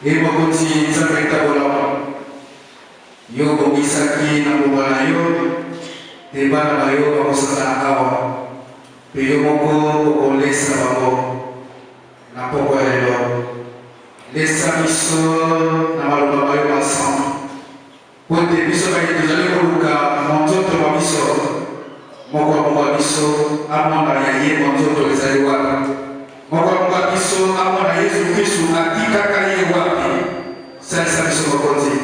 Imo kunci sampai tabolam. Yo komisaki na mubala yo. Tiba na yo ako sa awa. Piyo mo ko oles na babo. Napo ko elo. Lesa miso na maluma yo masam. Ponte miso ba ito jale ko luka monjo to miso. Moko mo miso amon na ye monjo to zaliwa. Moko mo miso amon na Yesu Kristo atika kali wapi. Sasa miso mokozi.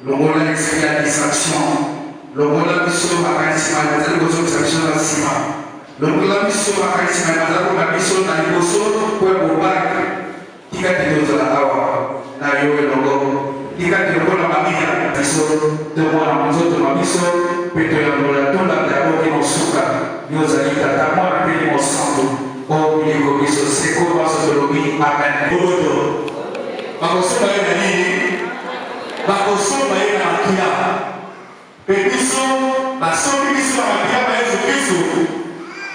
Longola explica distraction. Longola miso makaisima na zali gozo distraction na sima. Longola miso makaisima na zali na miso na iboso kwa bobaka. Tika tidoza la awa na yowe longo. Tika tidoza mamia miso temona mzoto mamiso peto ya longola tunda tabo kinosuka. Yoza lita tamona pili mosanto. O biliko miso seko baso dolobi amen. Boboto. Bakosoma ina nini? Bakosoma ina makia. Pepiso, basomi biso na makia ba Yesu Kristo.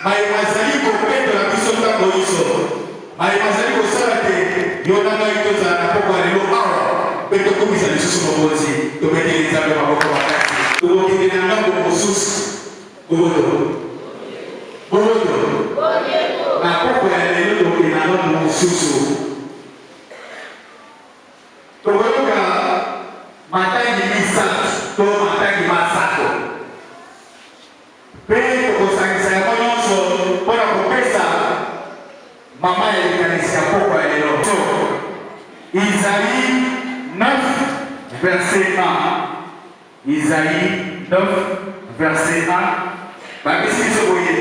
Maimazali kopendo la biso tako iso. Maimazali kosala te yona na ito za napoko alelo awa. Peto kumisa lisusu mokozi. Topete nizame maboko wakati. Tubokinde na ngambo mosusu. Boboto. Boboto. Napoko ya lelo topete na ngambo mosusu. Tokoyoka matangi misatu to matangi masako. Pe tokosangisa yango nyonso mpona kopesa mama ya likanisi ya poko ya lelo. Isaïe 9 verset 1. Isaïe 9 verset 1. Babisi biso boye.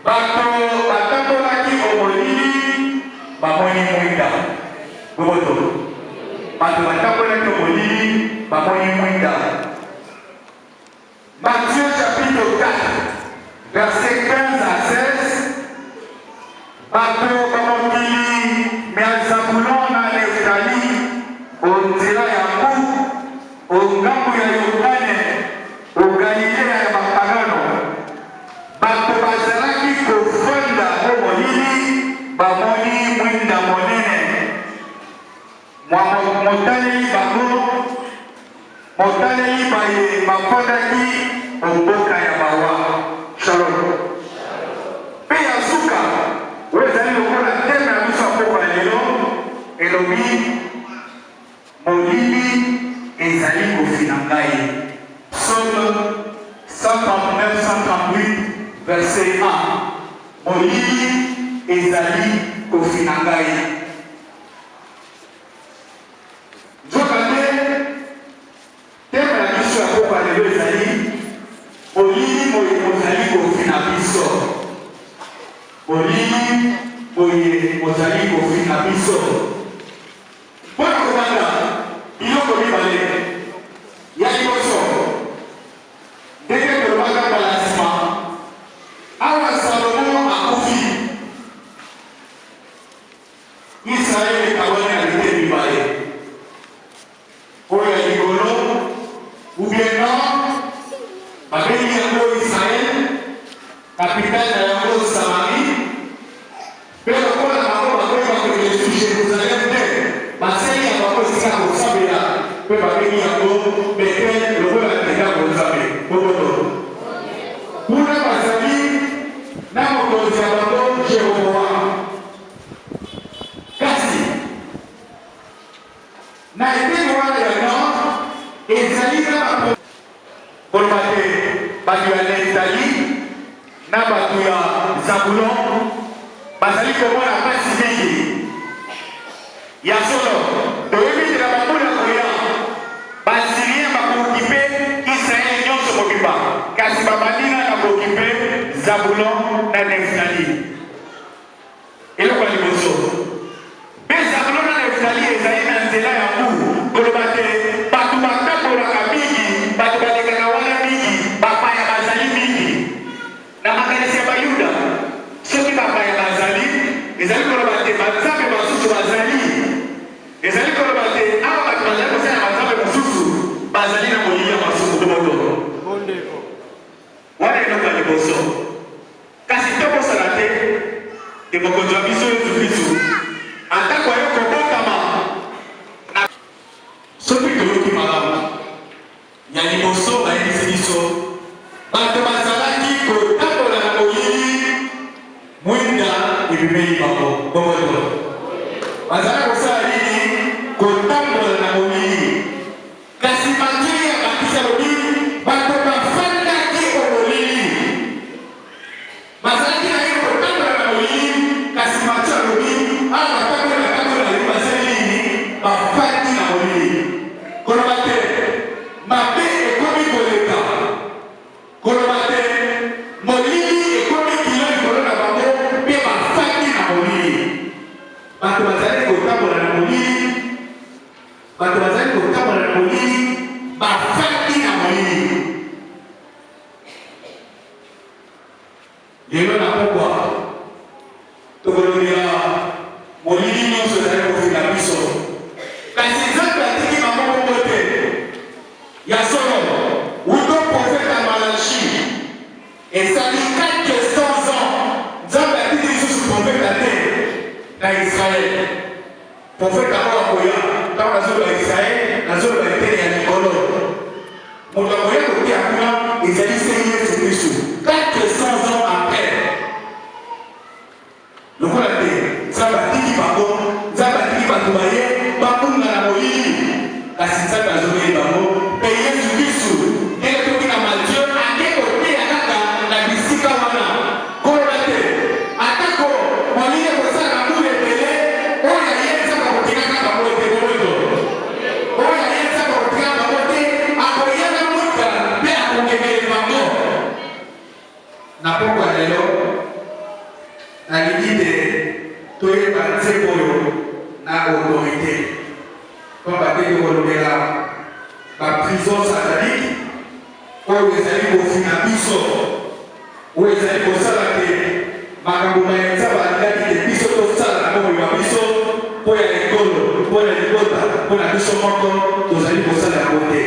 Bato batambolaki omolili bamoni mwinda. Boboto. Bato batambolaki omolili bamoni mwinda. Matthieu chapitre 4 verset 15 à 16. Bato bamokili Zabulon na Neftali onzela ya mbu ongambo ya Yordane ogalilea ya mapagano. Bato bazalaki kofanda o molili bamoni mwinda monene. Motaleli bango motaleli baye bafandaki omboka ya bawa. Shalom. Pe ya suka wezali lokola teme ya biso apoko ya lelo elobi molili ezali kofina ngai. Psaume 139-138 verset 1. Molili ezali kofina ngai. Nzokande teme ya biso apoko ya lelo ezali molili mozali kofina biso. Molili boye mozali kofina biso. Mpona kobanda biloko mibale ya liboso ndenge tolobaka mbala nsima awa Salomo akufi. Israele ekabwani na bite mibale oyo ya likolo ubien nord babengi yango Israele, kapitale na yango Samari. Pe lokola bango bakoyeba koyesu Jerusalem te baseli ya bango esika kosambela pe babengi yango Betel lokola teka konzambe. Boboto kuna bazali na mokonzi ya bango Jeroboam. Kasi na eteni wana ya nord ezali na koloba te bato ya Neftali na bato ya Zabulon bazali komona pasi mingi ya solo. Toyebi na bambula koya basirien bakokipe Israele nyonso kokipa, kasi babandina na kokipe Zabulon na Neftali. Eloko ya liboso pe Zabulon na Neftali ezali na nzela ya mbu koloba te bato batambolaka mingi, bato balekaka wana mingi, bapaya bazali mingi na makanisi ya Bayuda. Soki bapaya bazali ezali koloba te banzambe basusu bazali, ezali koloba te awa bato bazali kosala banzambe mosusu bazali na molili ya masumu. Boboto wana eloko ya liboso. Kasi tokosala te mokonzi wa biso Yesu Kristo atako ayo kobotama lelo na pokwa tokolobela molili nyonso ezali kofika biso kasi nzambe atiki bango bongo te ya solo uto profete ya Malachi esali 400 ans nzambe atiki lisusu profete ate na Israel profete yango akoya ntango nazoloba Israel nazoloba eteni ya likolo moto akoya kotia kuna ezali se Yesu Kristo 400 ans après lokola te nzambe atiki bango nzambe atiki bato baye bakunga na molili kasi nzambe azobeli bango mpe Yesu Kristo ndenge toki na Matthieu ake koteya kaka na bisika wana koloba te atako molili ekosala mbula ebele oyo aye nzambe akotika kaka bango te bomoto oyo aye nzambe akotika bango te akoyana muta mpe akokemele bango na pokwa lelo nalingi te toyeba nzembo oyo na autorité mpo bateki kolobela baprison satanique oyo ezali kofinga biso oyo ezali kosala te makambo mayenza balingaki te biso tosala na bomoyo ya biso mpo ya ekolo mpo ya libota mpo na biso moko tozali kosala yango te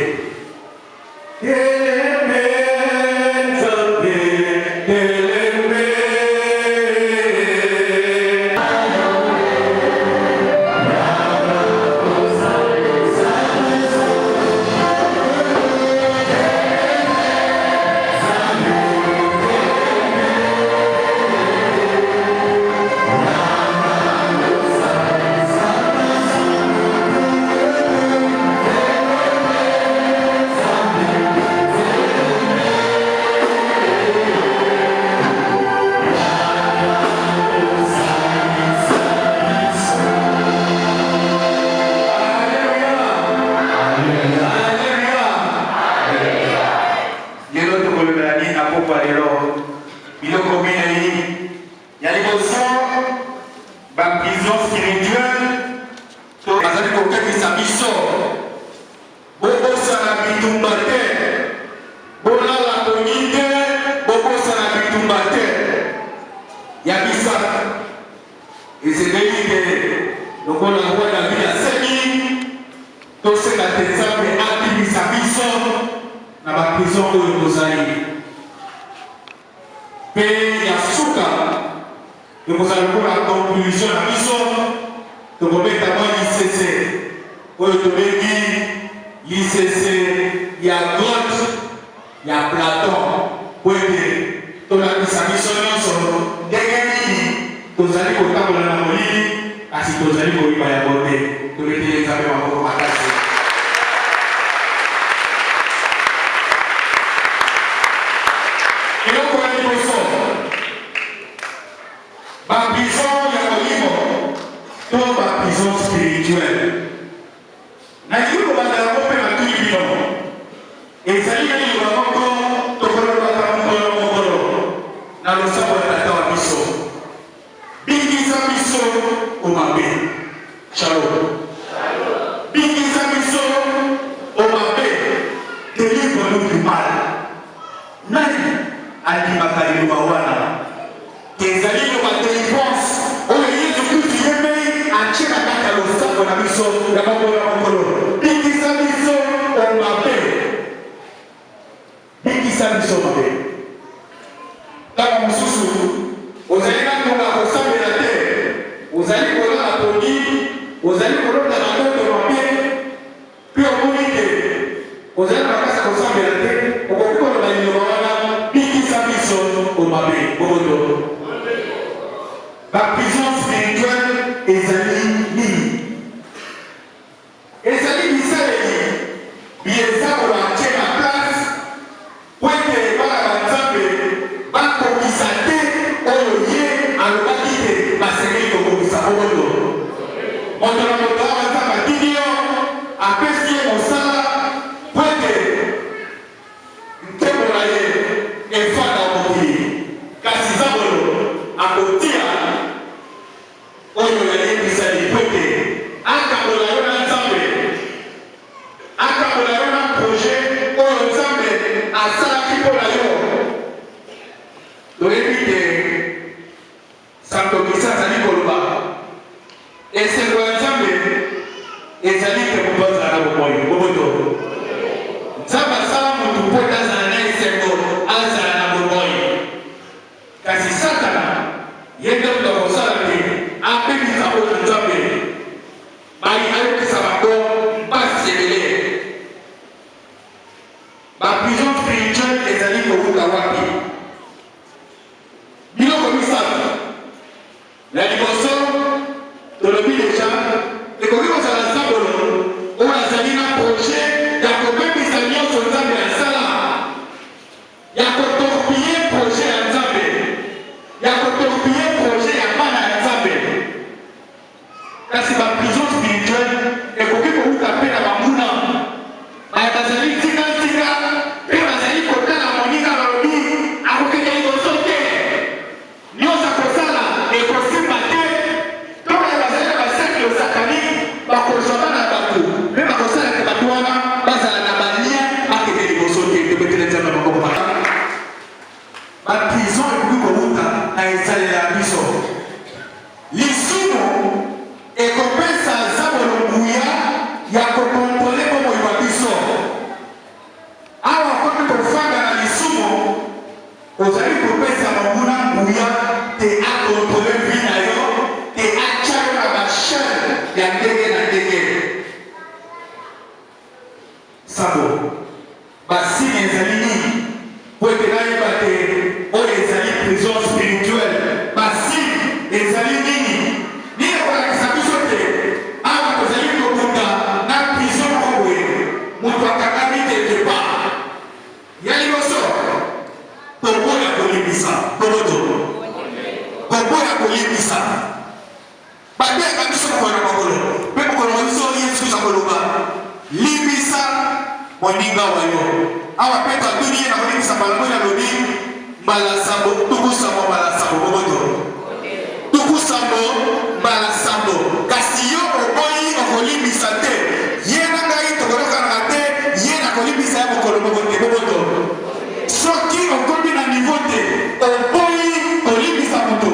asala kipo na yo toyebi te ozali kopesa monguna nguya te akontrole vi na yo te atya yo na bashane ya ndenge na ndenge. Sabo basini ezali nini po ete nayeba te oyo ezali prison spirituelle? Basini ezali nini? Nini ekolakisa biso te awa tozali kobuka na prison moko boye moto akangami quelque part ya liboso kombo ya kolibisa boboto kombo ya kolibisa babeka biso mokolo na mokolo mpe mokolo na biso yesu za koloba libisa moninga wayo awa mpe batuni ye na kolibisa mbala moi nalobi mbala sambo tukusambo mbala sambo boboto tukusambo mbala sambo kasi yo oboyi okolibisa te ye na ngai tokolokana te ye na kolibisa ya mokolo moko te boboto soki okomi na niveau te oboyi kolibisa moto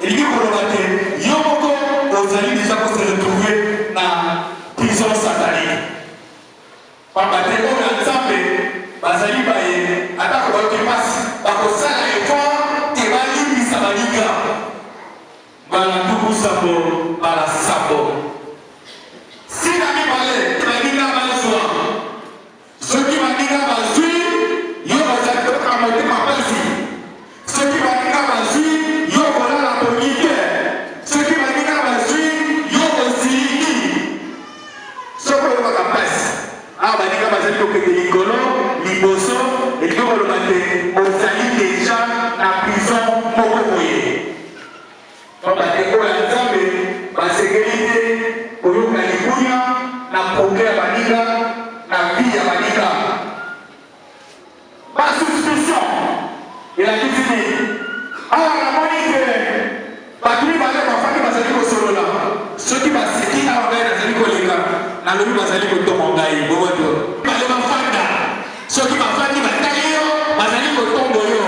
elingi koloba te yo moko ozali deja kose retrouve na prison satanique pamba te oyo ya nzambe bazali baye atako bayoki mpasi bakosala effort te balibisa balinga mbala tukusambo mbala sambo sina mibale balinga bazwa soki balinga bazwi yo bazali koyoka motema mpasi soki balinga bazwi yo kolala bonite soki balinga bazwi yo koziliki soki oyokaka mpasi awa balinga bazali kokende likolo liboso elingi koloba te ozali deja na prison moko boye pamba te oyo ya nzambe basengeli te koyoka likunya na progrès ya baninga na vie ya baninga basubstitution elakisi nini awa namoni ke bato mibale bafandi bazali kosolola soki baseki awa ngai nazali kolinga nalobi bazali kotonga ngai boboto bale bafanda soki bafandi batali yo bazali kotongo yo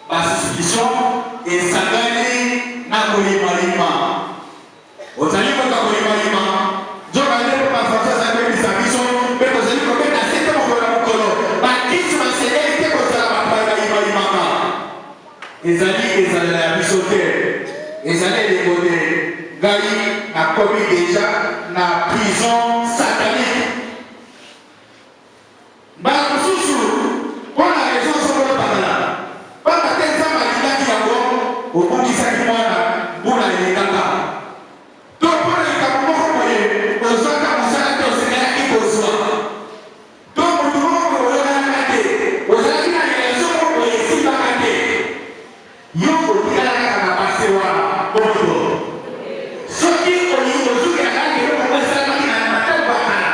basubstitution esangani na kolimalima ozali koka kolimalima nzoka nde mpo bafrançais akebisa biso mpe tozali kobeta se te mokolo na mokolo bakisi basengeli te kozala bato bayimalilimaka ezala ya biso te ezali eleko te ngai nakomi deja na prison satanique mbala mosusu mpona raison sokolo bakala pamba te nzambe alingaki yango obundisaki mwana mbula elekaka to mpona likambo moko boye ozwaka mosala te osengelaki kozwa to motu moko oyokanaka te ozalaki na relation moko boye esimbaka te yo otikalaka na pase wana boto soki ozukelaka eloko esalamaki na matao bakala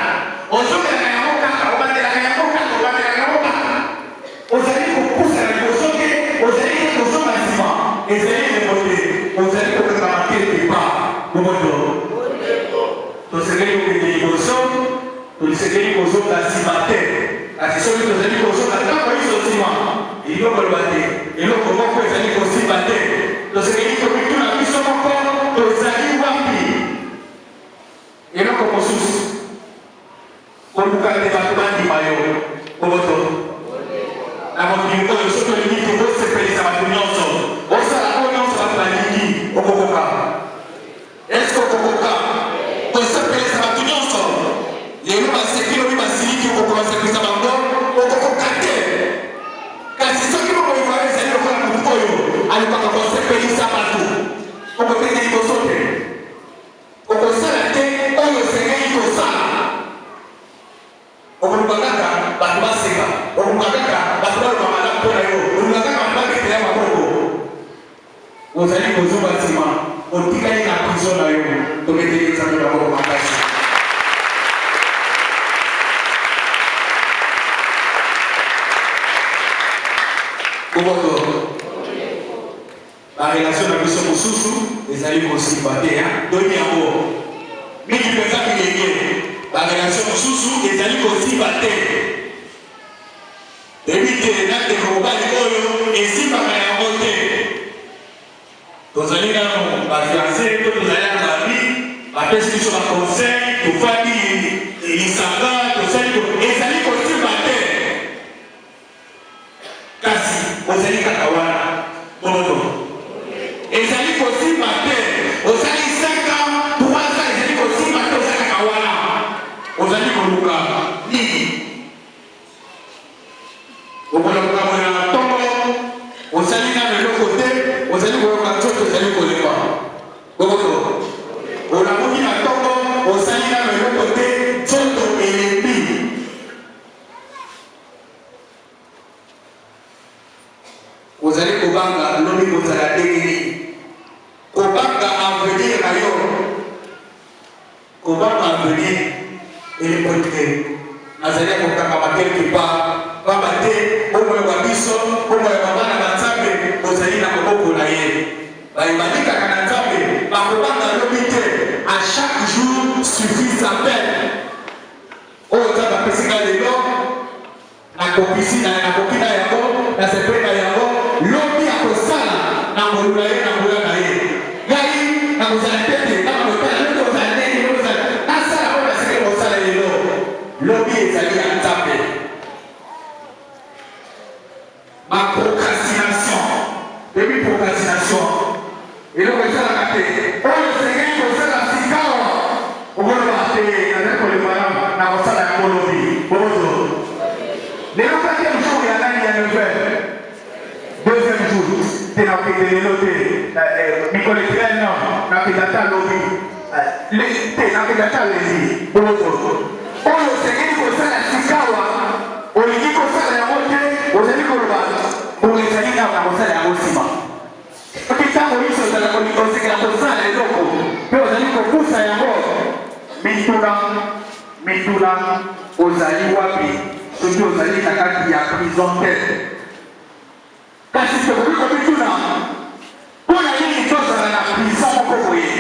ozokelaka yango kaka obandelaka yango kaka obandelaka yango kaka ozali kopusa na liboso te ozali te kozonga nsima ezali leko te ozali kokangama te tepa bomoto tosengeli kokende liboso tosengeli kozonga nsima te kasi soki tozali kozonga ntango biso nsima elingi koloba te eloko moko ezali kosimba te tosengeli komituna biso moko tozali wapi eloko mosusu koluka te bato bandima yo bomoto na mokili oyo soki olingi te osepelisa bato nyonso osala oyo nyonso bato balingi okokoka eske okokoka kosepelisa bato nyonso lelo baseki lobi basiliki okokoka basepelisa bango okokoka te kasi soki mokoiva ezali lokola motu oyo alukaka kosepelisa bato okokende liboso te okosala te oyo osengeli kosala okoluka kaka bato baseka okoluka kaka bato baloba malamu mpona yo okoluka kaka bato baketela maboko ozali kozonga nsima otikali na prison na yo toketeli nzambe maboko makasi boboto barelation na biso mosusu ezali kosimba te toyebi yango mingi mpenza bilenge barelation mosusu ezali kosimba te toyebi te na ndeko mobali oyo esimbaka yango te tozali nano bafiance to tozali na bami bapesi biso baconseil tofandi lisanga ezali kosimba te nazali kokanga quelque part pamba te bomoi wa biso bomoi ya bana na Nzambe ozali na maboko na ye bayebalikaka na Nzambe bakobanga lobi te à chaque jour suffit sa peine oyo Nzambe apesinga lelo nakoki na yango nasepe na yango lobi akosala na molula ye na mbula na ye ngai nakozala tete lobi ezali ya Nzambe. Ma procrastination. Depuis procrastination. Et donc, je vais raconter. Oh, le Seigneur, il faut faire la cigare. On va le rater. Il y a des problèmes. On va faire la colonie. Bonjour. Les 4e jour, il y en a qui ont fait. 2e jour. Tu n'as pas été noté. Nicole Trel, non. Tu n'as pas été lobby. Tu n'as pas été lobby. Bonjour. Oyo Seigneur kosala sikawa olingi kosala yango te ozali koloba ozali na kosala yango nsima soki ntango nyonso ozala kosekela kosala eloko mpe ozali kobusa yango mituna ozali wapi soki ozali na kati ya prison te kasi tokoki komituna mpo na nini tozala na prison moko boye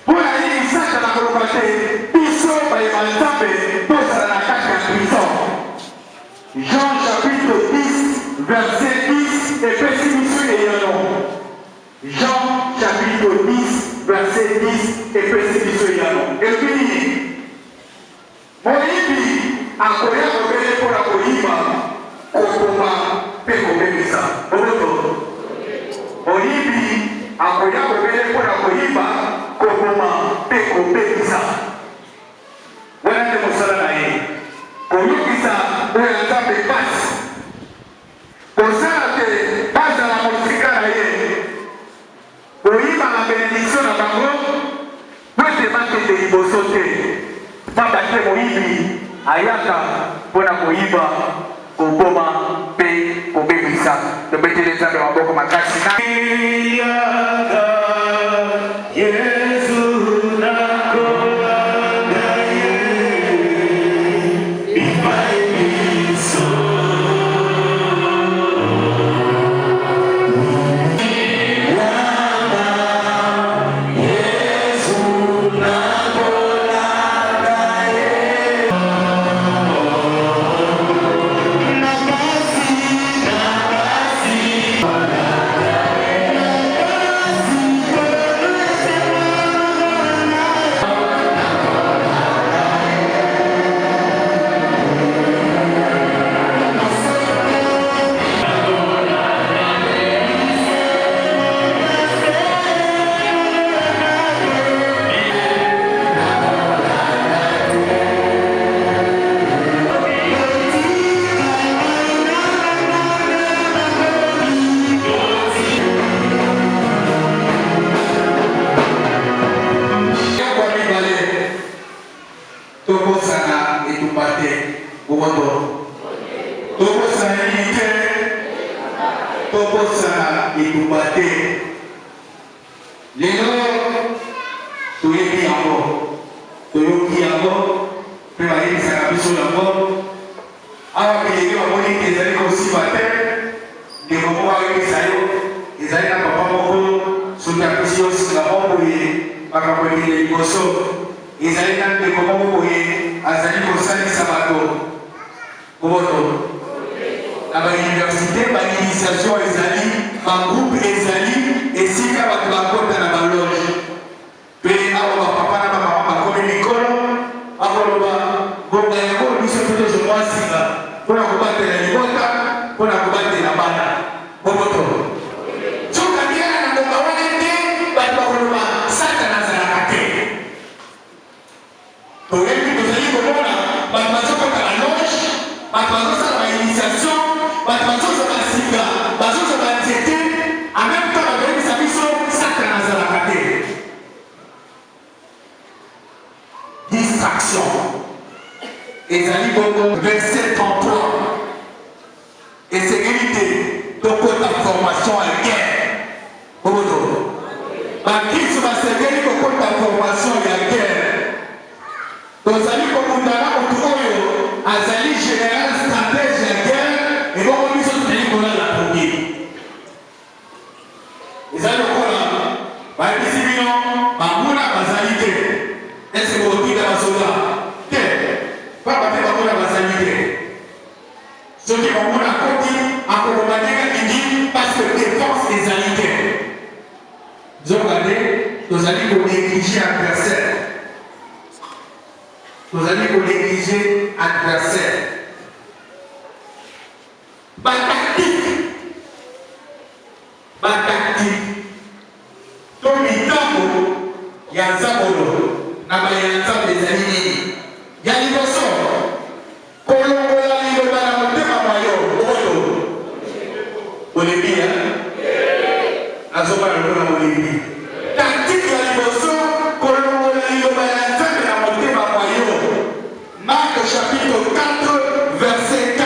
mpo na nini saka na koloba te biso bayeba Nzambe tozala na kati ya prison. Jean chapitre 10 verset 10 epesi biso eyano. Jean chapitre 10 verset 10 epesi biso eyano. Elobi nini? Moyibi akoya kobele mpona koyiba koboma mpe kobebisa. Oboto. Moyibi akoya kobele mpona koyiba koboma mpe kobebisa. Wana nde mosala na ye koyokisa oyo Nzambe pasi kosala te bazala mosika na ye koyiba na benediktio na bango po ete bakende liboso te pamba te moyibi ayaka mpona koyiba koboma mpe kobebisa tobeteli Nzambe maboko makasi na verset 33 et sécurité donc la formation à guerre bakristo basengeli kokota formation ya guerre tozali kokundana motu oyo azali général stratège ya guerre et bon biso tozali kolala koki ezali lokola bayebisi bino banguna bazali te ese bokotinda basoda te papa te banguna bazali te soki banguna akoti akokobandeka mingi parce que défense ezali te nzokande tozali konéglige adversaire tozali konéglige adversaire batactique to mitambo ya nzambolo na bayanza ezali nini ya liboso kolongola liloba na motema mayo oyo olebia azobana mpona molebi tactique ya liboso kolongola liloba ya nzambe na motema mayo Marc chapitre 4 verset 15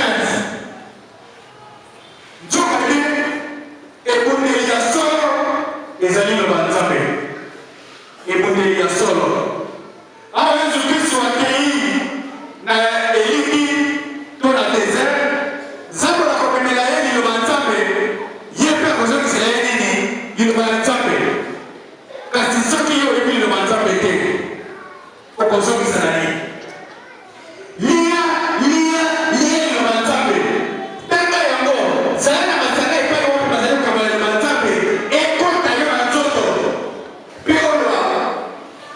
nzokande ebundeli ya solo ezali loba nzambe ebundeli ya solo awa yesu kristo akei na eliki to na désert nzambe akomemela ye liloba nzambe ye mpe akozokisela ye nini liloba ya nzambe kasi soki yo oyebi liloba nzambe te okozokisa na ye lia liloba nzambe tanga yango zala na masanga epai wapi bazali kokabala liloba nzambe ekota yo na nzoto mpe olwa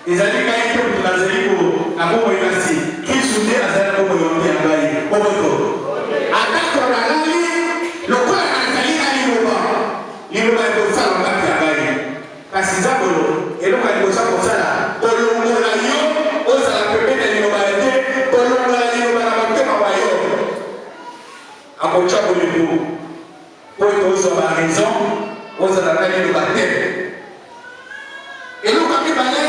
ezali ngai te moto nazali na bomoi kasi kristu nde azali na bomoi yonde ya ngai oboto atako nalali lokola nazali na liloba ekosala kati ya ngai kasi nzambolo eloko ya liboso akosala kolongola yo ozala pembeni ya liloba ya te kolongola liloba na motema wa yo akotya bolingo po ete ozwa baraison ozala na liloba te eloko ya mibale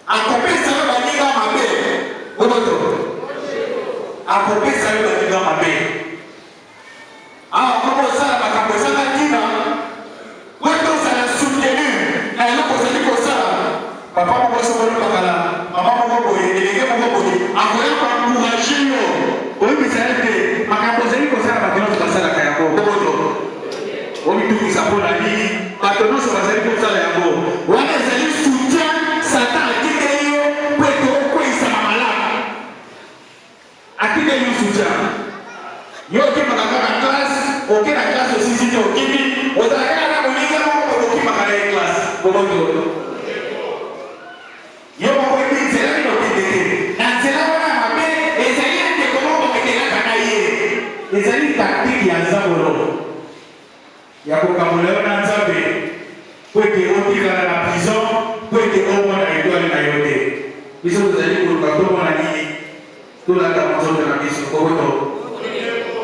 akopesa yo baninga mabe oboto akopesa yo baninga mabe awa koko osala makambo ezanga ntina wete ozala soutenu na eloko ozali kosala papa moko sokolo bakala mama moko boye elenge moko boye akoya koencourage yo oyebisa ye te makambo ozali kosala bato nyonso basalaka yango oboto obitukisa mpona nini bato nyonso bazali kosala yango wana ezali soutien satan atikeli yo po ete okweyisama malamu atikeli yo soutien yo okimaka kaka classe oke na classe osisi te okimi ozalaka kaka moninga moko okimaka na ye classe boboto yo moko ebi nzela nini okende te na nzela wana mabe ezali ndeko moko oketelaka na ye ezali taktike ya nzambolo ya kokambola yo na nzambe po ete otikala na prison po ete omona etwale na yo te biso tozali koluka tomona nini tolanda monzoto na biso koboto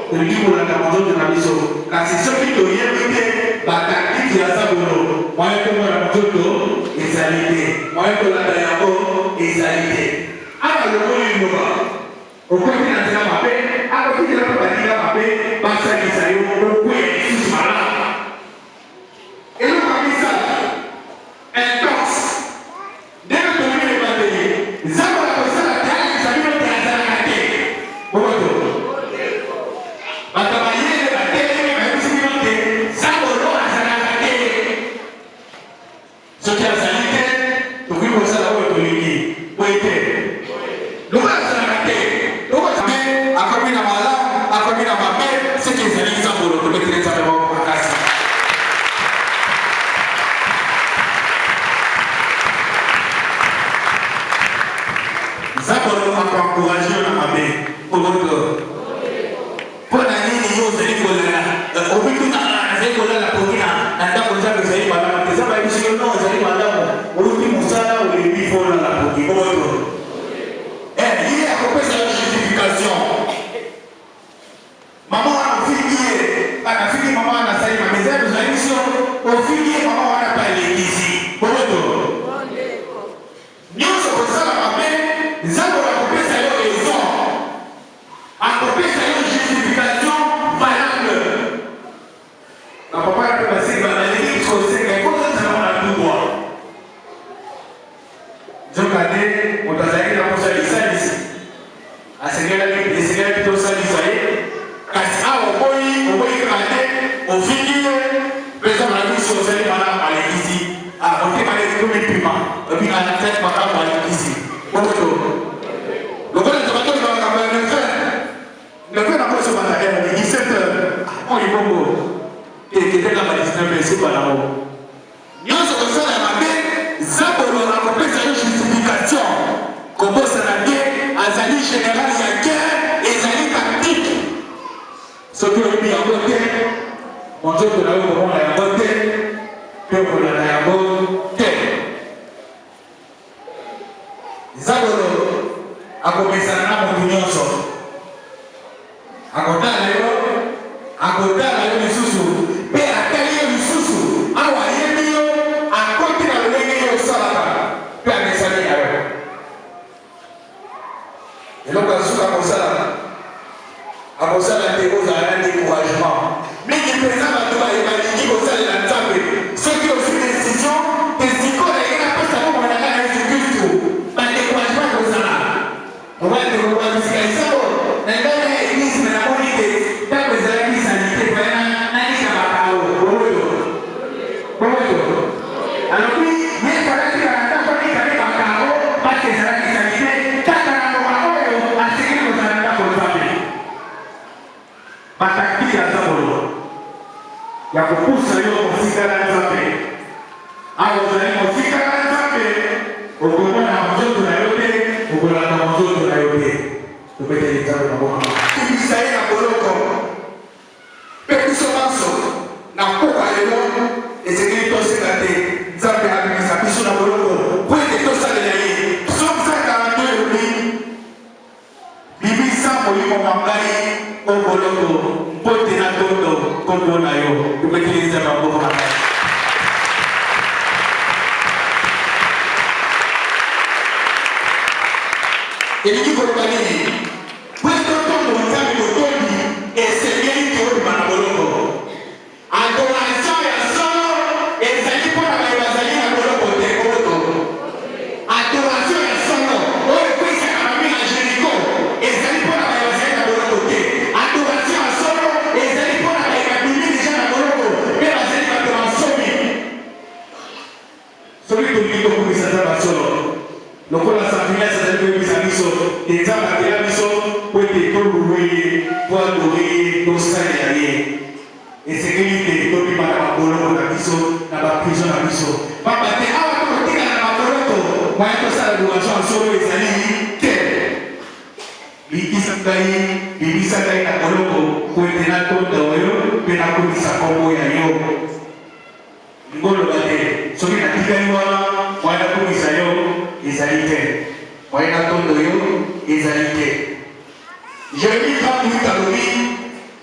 tolingi kolanda monzoto na biso kasi soki toyebi te bataktike ya nzambolo moye komona monzoto ezali te moye kolanda yango ezali te awa lokoli liloba okoki na nzela mabe akotikela mpe baninga mabe basalisa yo okweya lisusu malamu eloko misala intense ndenge tolimi ebandeli nzambe akosala te alakisa bino te azalaka te boboto bato bayele batelemi bayebisi bino te nzambolo azalaka te soki azali te tokoki kosala oyo tolingi po ete lokola azalaka te lokola akomi na malamu akomi na mabe soki ezali nzambolo tobetele nzambe moko makasi nzambolo akoencourage yo na mabe oboto mpo na nini yo ozali kolala obituna azali kolala koki na ndako nzambe ezali malamu te nzambe ayebisi yo no ezali malamu oluki mosala olebi mpo olala koki oboto ye akopesa yo justification mama wana ofiki ye anafiki mama wana asali mama ezali ozali biso ofiki ye mama wana pa elekisi oboto nyonso kosala mabe nzambe akopesa yo raison akopesa yo justification valable na papa ya mpe baseki balingi kosenga ekozazala wana dubwa nzokande moto azalaki na poso ya lisalisi asengelaki 37 makambo alikisi. Bongo. Lokola nzamato na makambo ya nefe. Nefe na koso batakia na 17 heures. Moi bongo. Eketeka ba 19 heures c'est pas là. Nyonso kosala mabe, zabolo na kopesa yo justification. Kobosa na bien, azali général ya guerre, ezali tactique. Soki oyebi yango te, monzoto na yo komona yango te, mpe okolanda yango te. Zabolo akomesana na motu nyonso. Akotala yo lisusu, mpe atali yo lisusu, awa yebi yo, akoti na lolenge yo osalaka, mpe amesani na yo. Eloko asuka akosala te ozala na découragement. Mingi mpenza bato balingi kosalela Nzambe. Soki ozwi décision, tesiko na ye napesa komona kaka na Yesu Kristo. Badécouragement kozala. Obande kobamisika lisango. Na ngai na église me namoni te. Ntango ezalaki sanité bayana nanika bakao. Bomoyo. Alobi ye ezalaki na ndako nikane bakao. Pasi ezalaki sanité. Kaka na loka oyo asekeli kozala ndako Nzambe. Mataki ya Zabolo ya kukusa yo mosika na Nzambe. Awo ozali mosika na Nzambe, okomona mozoto na yo te, okolanda mozoto na yo te. Topeteli Nzambe na boka. Tubisa ye na boloko. Mpe biso nyonso na koka lelo ezekeli toseka te. Nzambe abimisa biso na boloko po ete tosalela ye. Soki 42 elobi bimisa molimo na ngai oboloko mpote na toto kombo na yo tupetiliza maboko na ngai. Elingi koloba nini? Po totondo Nzambe totondi esengeli tobima na boloko. Adoration ya solo ezali mpona baye bazali na boloko te koto. Adoration ya solo oyo ekwisaka bami na Jericho ezali mpona baye bazali na boloko te. Adoration ya solo ezali mpona baye babimi deja na boloko mpe bazali bato bansomi. Soki tolingi tokomisa Nzambe solo lokola Samuel azali koyebisa biso Nzambe atela biso po ete toluwe ye po adore ye tosalela ye. Esekeli te tobima na baboloko na biso na baprizo na biso. Pamba te awa tokotikala na baboloko moye tosala adoration ya solo ezali te. Bikisa ngai na boloko po ete natonda oyo mpe nakomisa kombo ya yo. Ngoloba te soki natikali wana moye nakomisa yo ezali te. Moye natondo yo ezali te. Jérémie 38 alobi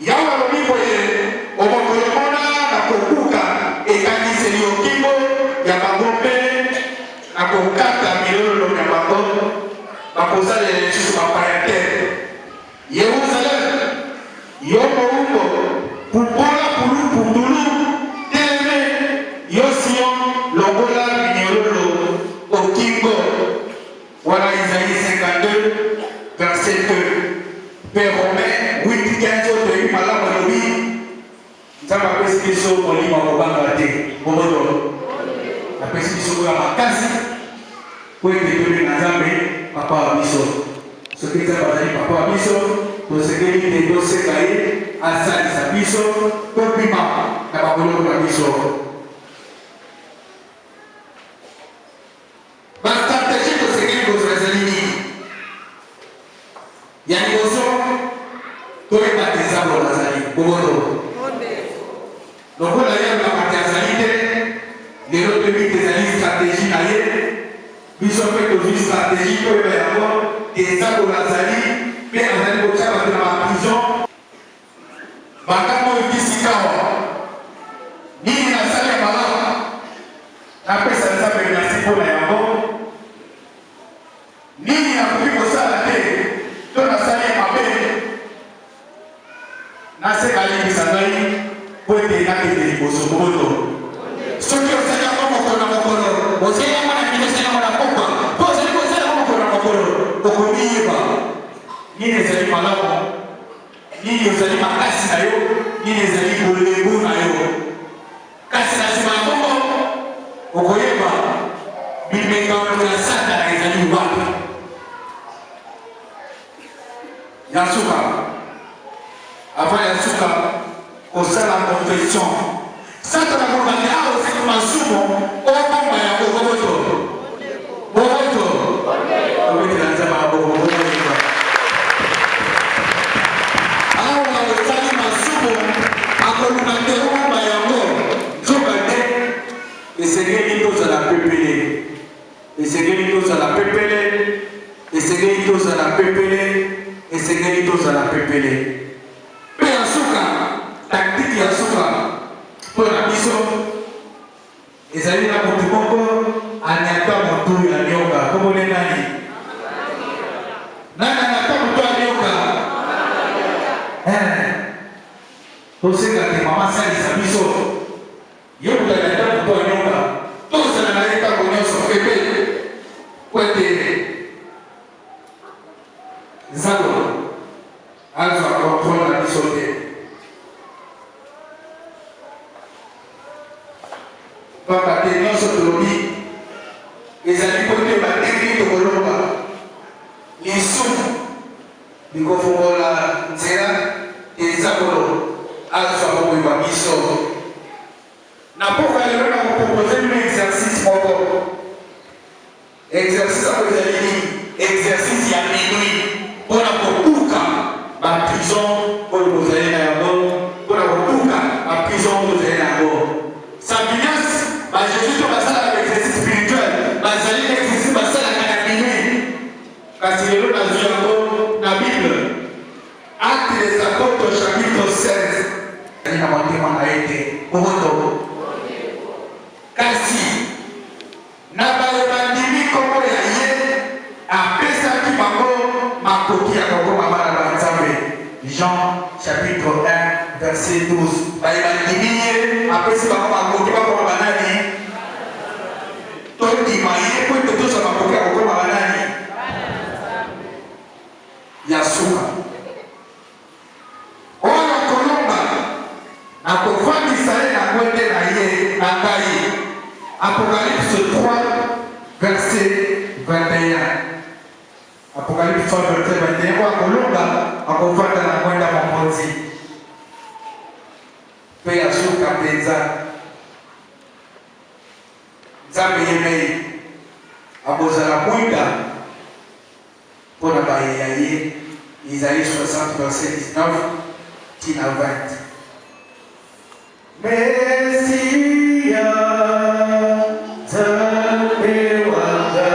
yawe alobi boye omokolomona na kokuka ekaniseli okimbo ya bango mpe na kokata milolo ya bango bakosalela lisusu bapaya te. Yerusalem yo mowumbo pupola pulupundulu teleme yo Sion longola minyololo okimbo. Voilà Isaïe 52 verset 2. Père Romain 8:15 otoyebi malamu alobi Nzambe apesi biso molimo ya kobanga te. Bomoto apesi biso koya makasi po ete tobenga Nzambe papa wa biso. Soki Nzambe azali papa wa biso tosengeli te toseka ye asalisa biso tobima na baboloko na biso. Bastratégie tosengeli kozwa ezali nini? Ya liboso toyeba te Zabolo azali bomoto. Lokola ye alobaka te azali te, lelo toyebi te ezali stratégie na ye. Biso mpe tozwi stratégie toyeba yango te Zabolo azali mpe azali kotia bato na baprison. Makambo ekisika awa nini nasali ya malamu napesa Nzambe merci mpona yango. Nini nakoki kosala te to nasali ya mabe naseka limbisa ngai po ete nakende liboso moto. Soki ozali yango mokolo na mokolo ozali yango na bino ozali yango na pokwa po ozali kozala yango mokolo na mokolo okomiyeba nini ezali malamu, nini ezali makasi na yo, nini ezali bolembo na yo. Kasi na nsima ya bongo okoyeba Imekawano ya Satana ezali wapi? Yasuka. Avant Yasuka, osala confession. Satana kobanda awo seki masumo obomba ya boboto. Boboto. Obeti na nzama boboto. Awo na osali masumo akolumande obomba ya ngo. Jobande esengeli tozala pepele. Esengeli tozala pepele. Esengeli tozala pepele. Esengeli tozala pepele. Pe Yasuka, taktiki Yasuka. Pour la mission, ils allaient à mon tour, à Niata Montou, à Nyoka, comme on est nani. Nana Nata Montou à Nyoka. Tout ce que maman s'est dit, sa mission. Yoka Nata Montou à Nyoka. Tout ce que n'a pas connu son bébé. Pointé. Zalo. Alors, on comprend la mission. Papa te non sotolobi ezali kote batengi tokolomba lisumu bikofongola nzela ezakolo azwa kokoyeba biso na mpoka lelo na kopropose bino exercice moko exercice ako ezali nini exercice ya minui mpona kobuka baprison oyo bozali na yango mpona kobuka baprison oyo bozali na yango Sabinas, Jésus va faire l'exercice spirituel, bazali l'exercice basala na minuit. Kasi lelo na zuyango na Bible. Actes des Apôtres chapitre 16. Ni na motema na ete oto. Kasi na bandimi kombo ya ye apesa ki bango makoki ya kokoma bana ba Nzambe. Jean chapitre 1 verset 12. Bandimi apesi bango makoki bakoma banani. Todi maye kwa totosa makoki ya kokoma banani. Yasuka. Oyo kolomba na kofandisa ye na kwende na ye na ngai. Apocalypse 3 verset 21. Apocalypse 3 verset 21. Kwa kolomba akofanda na kwenda mamonzi. Pe Yasuka penza. Nzambe yemei abozala kwenda mpona bayeya ye Isaïe 60 verset 19 tina 20. Mesia Nzambe wanga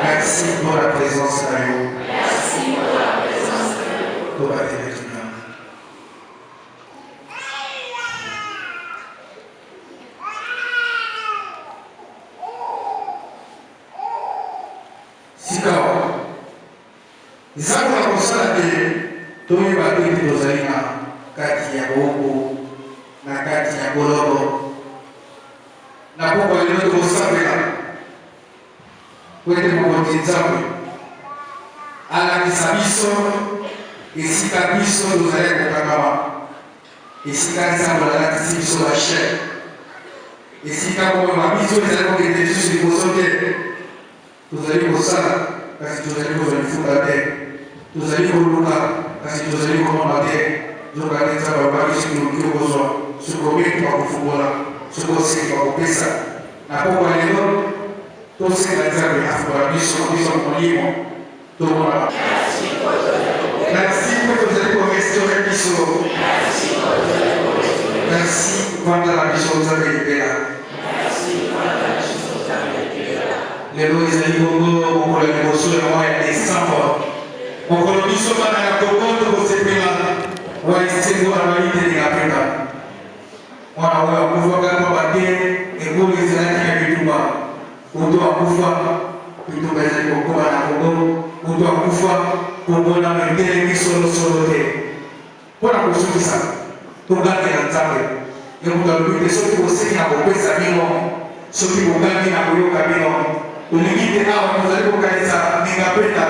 Merci pour la présence à vous. Merci pour la présence à vous. Sikao. Zangu na kusala tuwe batiki tozalina kati ya Bongo na kati ya Golobo. na poko lelo tokosambela po ete mokonzi nzambe alakisa biso esika biso tozali kokangama, esika nzambe alakisi biso bachere, esika komema biso ezali kokende lisusu liboso te, tozali kosala kasi tozali kozwa lifuta te, tozali koluka kasi tozali komona te. Nzokande nzambe abaki soki okoki okozwa soki obeki bakofungola soki oseki bakopesa na poko lelo tosenga nzambe afungola biso molimo tomona merci mpe tozali korestore biso, merci kovandala biso nzambe libela. Lelo ezali bongo mokolo ya liboso ya mois ya décembre, mokolo biso bana ya Kongo tokosepela waisengo abaitelinga penda mwana oyo akufaka mpo bate ekolo ezalaki ya bitumba moto akufa bitumba ezali kokoma na Kongo, moto akufa komona metelemi solosolo te mpona kosukisa togangela nzambe ye moto alobi te soki bosengi na kopesa bino, soki bogangi na koyoka bino, tolingi te awa tozali kokanisa ninga penda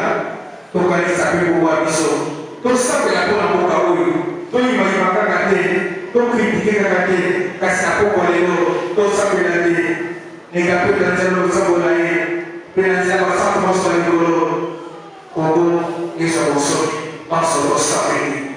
tokanisa mpe kowa biso tosambela mpona mboka oyo, toyimayima kaka te, tokritike kaka te, kasi na poko lelo tosambela te ninga penda nzela losambola ye mpe na nzela basantu moso ya likolo Kongo ezwa bosoki basolo osambeli